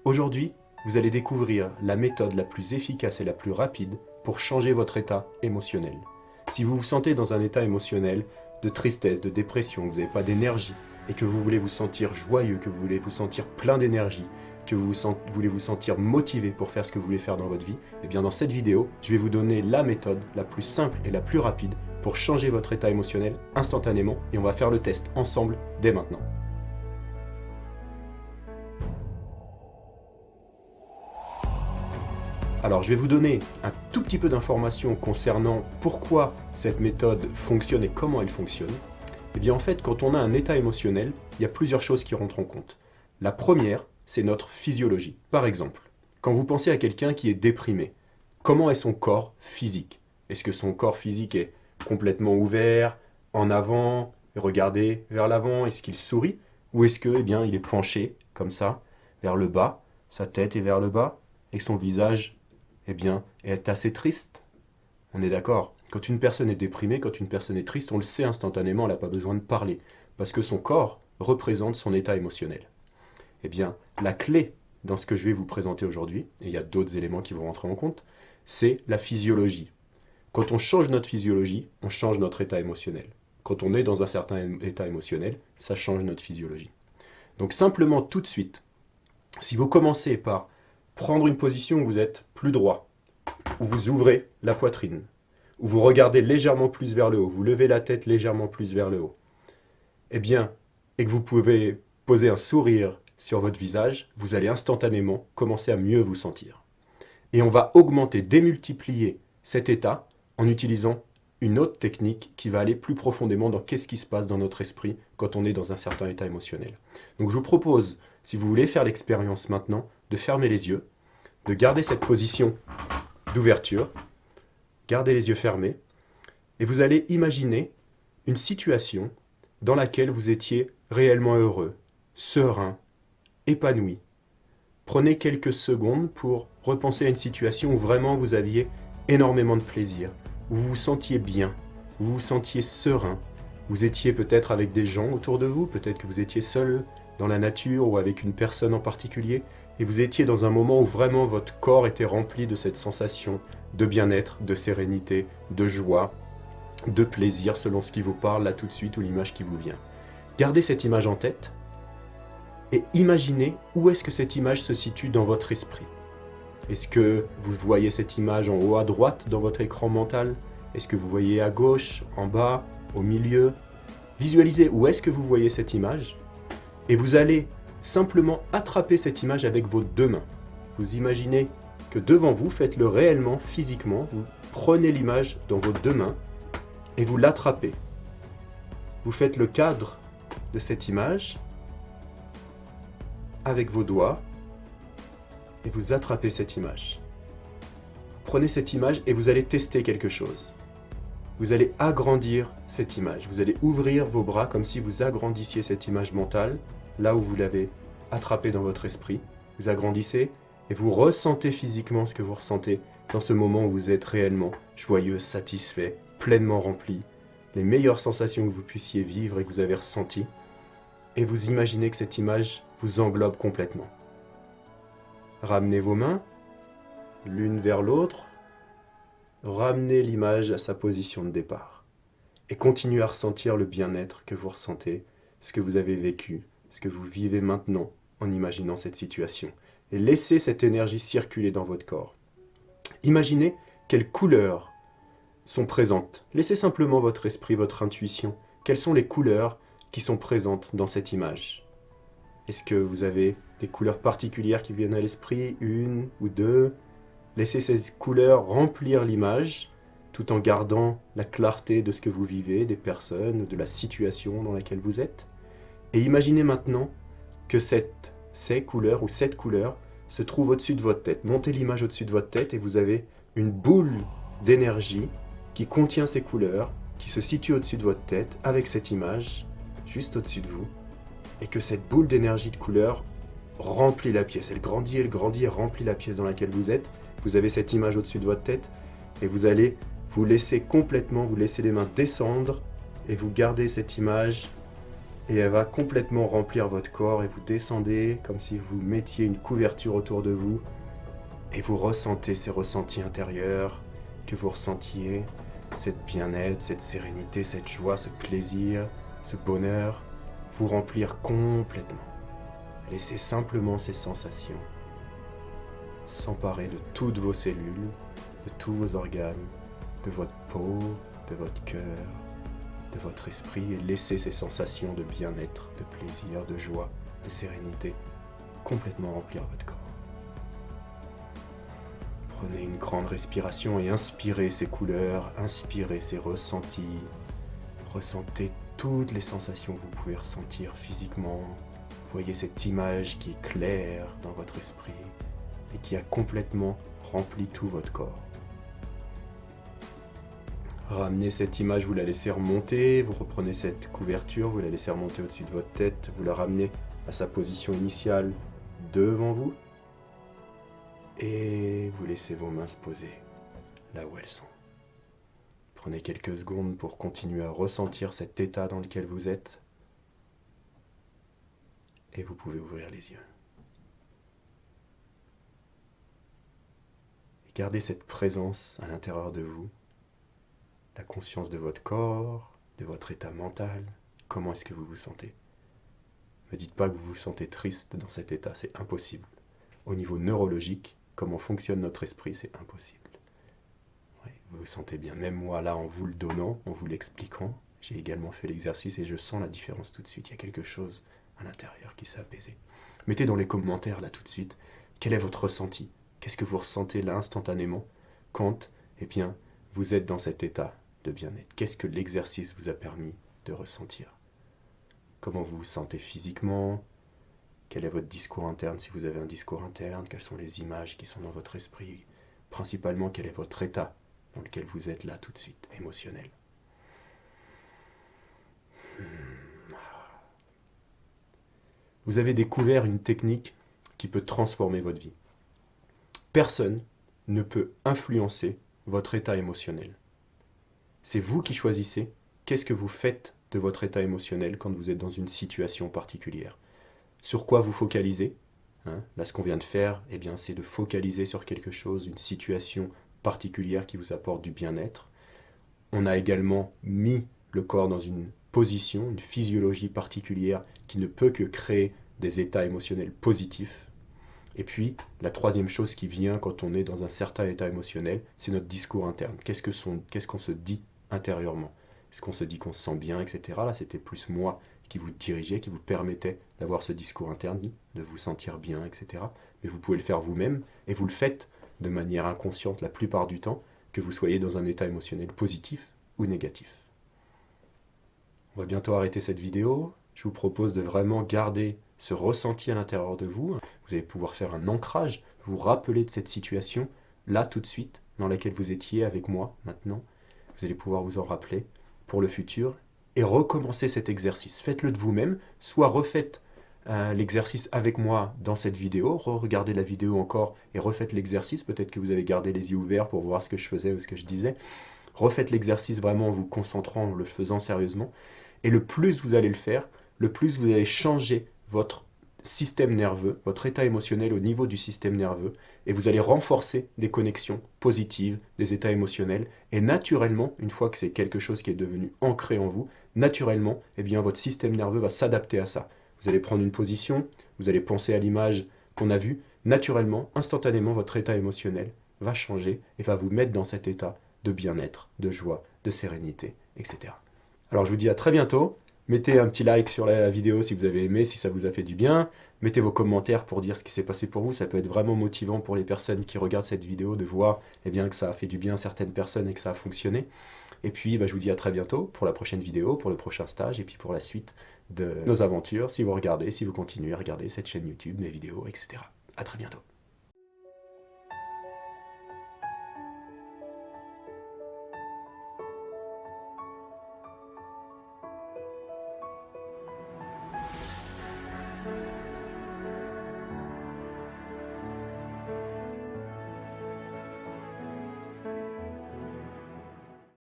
Aujourd'hui, vous allez découvrir la méthode la plus efficace et la plus rapide pour changer votre état émotionnel. Si vous vous sentez dans un état émotionnel de tristesse, de dépression, que vous n'avez pas d'énergie et que vous voulez vous sentir joyeux, que vous voulez vous sentir plein d'énergie, que vous voulez vous sentir motivé pour faire ce que vous voulez faire dans votre vie, eh bien dans cette vidéo, je vais vous donner la méthode la plus simple et la plus rapide pour changer votre état émotionnel instantanément et on va faire le test ensemble dès maintenant. Alors je vais vous donner un tout petit peu d'informations concernant pourquoi cette méthode fonctionne et comment elle fonctionne. Eh bien en fait, quand on a un état émotionnel, il y a plusieurs choses qui rentrent en compte. La première, c'est notre physiologie. Par exemple, quand vous pensez à quelqu'un qui est déprimé, comment est son corps physique? Est-ce que son corps physique est complètement ouvert, en avant, regardé vers l'avant? Est-ce qu'il sourit? Ou est-ce que, il est penché, comme ça, vers le bas, sa tête est vers le bas, et son visage est assez triste? On est d'accord. Quand une personne est déprimée, quand une personne est triste, on le sait instantanément, elle n'a pas besoin de parler, parce que son corps représente son état émotionnel. Eh bien, la clé dans ce que je vais vous présenter aujourd'hui, et il y a d'autres éléments qui vont rentrer en compte, c'est la physiologie. Quand on change notre physiologie, on change notre état émotionnel. Quand on est dans un certain état émotionnel, ça change notre physiologie. Donc simplement tout de suite, si vous commencez par prendre une position où vous êtes plus droit, où vous ouvrez la poitrine, où vous regardez légèrement plus vers le haut, vous levez la tête légèrement plus vers le haut, et que vous pouvez poser un sourire sur votre visage, vous allez instantanément commencer à mieux vous sentir. Et on va augmenter, démultiplier cet état en utilisant une autre technique qui va aller plus profondément dans qu'est-ce qui se passe dans notre esprit quand on est dans un certain état émotionnel. Donc je vous propose, si vous voulez faire l'expérience maintenant, de fermer les yeux, de garder cette position d'ouverture, gardez les yeux fermés, et vous allez imaginer une situation dans laquelle vous étiez réellement heureux, serein, épanoui. Prenez quelques secondes pour repenser à une situation où vraiment vous aviez énormément de plaisir, où vous vous sentiez bien, où vous vous sentiez serein. Vous étiez peut-être avec des gens autour de vous, peut-être que vous étiez seul dans la nature ou avec une personne en particulier, et vous étiez dans un moment où vraiment votre corps était rempli de cette sensation de bien-être, de sérénité, de joie, de plaisir, selon ce qui vous parle là tout de suite ou l'image qui vous vient. Gardez cette image en tête et imaginez où est-ce que cette image se situe dans votre esprit. Est-ce que vous voyez cette image en haut à droite dans votre écran mental? Est-ce que vous voyez à gauche, en bas, au milieu? Visualisez où est-ce que vous voyez cette image et vous allez simplement attraper cette image avec vos deux mains. Vous imaginez que devant vous, faites-le réellement, physiquement, vous prenez l'image dans vos deux mains et vous l'attrapez. Vous faites le cadre de cette image avec vos doigts et vous attrapez cette image. Prenez cette image et vous allez tester quelque chose. Vous allez agrandir cette image. Vous allez ouvrir vos bras comme si vous agrandissiez cette image mentale, là où vous l'avez attrapée dans votre esprit. Vous agrandissez et vous ressentez physiquement ce que vous ressentez dans ce moment où vous êtes réellement joyeux, satisfait, pleinement rempli, les meilleures sensations que vous puissiez vivre et que vous avez ressenties. Et vous imaginez que cette image vous englobe complètement. Ramenez vos mains, l'une vers l'autre, ramenez l'image à sa position de départ et continuez à ressentir le bien-être que vous ressentez, ce que vous avez vécu, ce que vous vivez maintenant en imaginant cette situation. Et laissez cette énergie circuler dans votre corps. Imaginez quelles couleurs sont présentes. Laissez simplement votre esprit, votre intuition. Quelles sont les couleurs qui sont présentes dans cette image? Est-ce que vous avez des couleurs particulières qui viennent à l'esprit? Une ou deux? Laissez ces couleurs remplir l'image tout en gardant la clarté de ce que vous vivez, des personnes, de la situation dans laquelle vous êtes. Et imaginez maintenant que ces couleurs ou cette couleur se trouve au-dessus de votre tête. Montez l'image au-dessus de votre tête et vous avez une boule d'énergie qui contient ces couleurs, qui se situe au-dessus de votre tête avec cette image juste au-dessus de vous. Et que cette boule d'énergie de couleur remplit la pièce. Elle grandit et remplit la pièce dans laquelle vous êtes. Vous avez cette image au-dessus de votre tête et vous allez vous laisser complètement, vous laisser les mains descendre et vous gardez cette image Et elle va complètement remplir votre corps et vous descendez comme si vous mettiez une couverture autour de vous et vous ressentez ces ressentis intérieurs, que vous ressentiez cette bien-être, cette sérénité, cette joie, ce plaisir, ce bonheur, vous remplir complètement. Laissez simplement ces sensations s'emparer de toutes vos cellules, de tous vos organes, de votre peau, de votre cœur, de votre esprit, et laissez ces sensations de bien-être, de plaisir, de joie, de sérénité complètement remplir votre corps. Prenez une grande respiration et inspirez ces couleurs, inspirez ces ressentis. Ressentez toutes les sensations que vous pouvez ressentir physiquement. Voyez cette image qui est claire dans votre esprit et qui a complètement rempli tout votre corps. Ramenez cette image, vous la laissez remonter, vous reprenez cette couverture, vous la laissez remonter au-dessus de votre tête, vous la ramenez à sa position initiale devant vous et vous laissez vos mains se poser là où elles sont. Prenez quelques secondes pour continuer à ressentir cet état dans lequel vous êtes et vous pouvez ouvrir les yeux. Et gardez cette présence à l'intérieur de vous, la conscience de votre corps, de votre état mental, comment est-ce que vous vous sentez. Ne dites pas que vous vous sentez triste dans cet état, c'est impossible. Au niveau neurologique, comment fonctionne notre esprit, c'est impossible. Oui, vous vous sentez bien, même moi là en vous le donnant, en vous l'expliquant, j'ai également fait l'exercice et je sens la différence tout de suite, il y a quelque chose à l'intérieur qui s'est apaisé. Mettez dans les commentaires là tout de suite, quel est votre ressenti? Qu'est-ce que vous ressentez là instantanément quand, vous êtes dans cet état de bien-être? Qu'est-ce que l'exercice vous a permis de ressentir? Comment vous vous sentez physiquement? Quel est votre discours interne si vous avez un discours interne? Quelles sont les images qui sont dans votre esprit? Principalement, quel est votre état dans lequel vous êtes là tout de suite, émotionnel? Vous avez découvert une technique qui peut transformer votre vie. Personne ne peut influencer votre état émotionnel. C'est vous qui choisissez qu'est-ce que vous faites de votre état émotionnel quand vous êtes dans une situation particulière. Sur quoi vous focalisez? Là, ce qu'on vient de faire, c'est de focaliser sur quelque chose, une situation particulière qui vous apporte du bien-être. On a également mis le corps dans une position, une physiologie particulière qui ne peut que créer des états émotionnels positifs. Et puis, la troisième chose qui vient quand on est dans un certain état émotionnel, c'est notre discours interne. Qu'est-ce qu'on se dit intérieurement? Est-ce qu'on se dit qu'on se sent bien, etc. Là, c'était plus moi qui vous dirigeais, qui vous permettait d'avoir ce discours interne, de vous sentir bien, etc. Mais vous pouvez le faire vous-même, et vous le faites de manière inconsciente la plupart du temps, que vous soyez dans un état émotionnel positif ou négatif. On va bientôt arrêter cette vidéo. Je vous propose de vraiment garder ce ressenti à l'intérieur de vous. Vous allez pouvoir faire un ancrage, vous rappeler de cette situation, là tout de suite, dans laquelle vous étiez avec moi maintenant. Vous allez pouvoir vous en rappeler pour le futur et recommencer cet exercice. Faites-le de vous-même, soit refaites l'exercice avec moi dans cette vidéo, regardez la vidéo encore et refaites l'exercice. Peut-être que vous avez gardé les yeux ouverts pour voir ce que je faisais ou ce que je disais. Refaites l'exercice vraiment en vous concentrant, en le faisant sérieusement. Et le plus vous allez le faire, le plus vous allez changer votre système nerveux, votre état émotionnel au niveau du système nerveux, et vous allez renforcer des connexions positives, des états émotionnels, et naturellement, une fois que c'est quelque chose qui est devenu ancré en vous, naturellement, votre système nerveux va s'adapter à ça. Vous allez prendre une position, vous allez penser à l'image qu'on a vue, naturellement, instantanément, votre état émotionnel va changer et va vous mettre dans cet état de bien-être, de joie, de sérénité, etc. Alors je vous dis à très bientôt. Mettez un petit like sur la vidéo si vous avez aimé, si ça vous a fait du bien. Mettez vos commentaires pour dire ce qui s'est passé pour vous. Ça peut être vraiment motivant pour les personnes qui regardent cette vidéo de voir que ça a fait du bien à certaines personnes et que ça a fonctionné. Et puis je vous dis à très bientôt pour la prochaine vidéo, pour le prochain stage et puis pour la suite de nos aventures. Si vous regardez, si vous continuez à regarder cette chaîne YouTube, mes vidéos, etc. À très bientôt.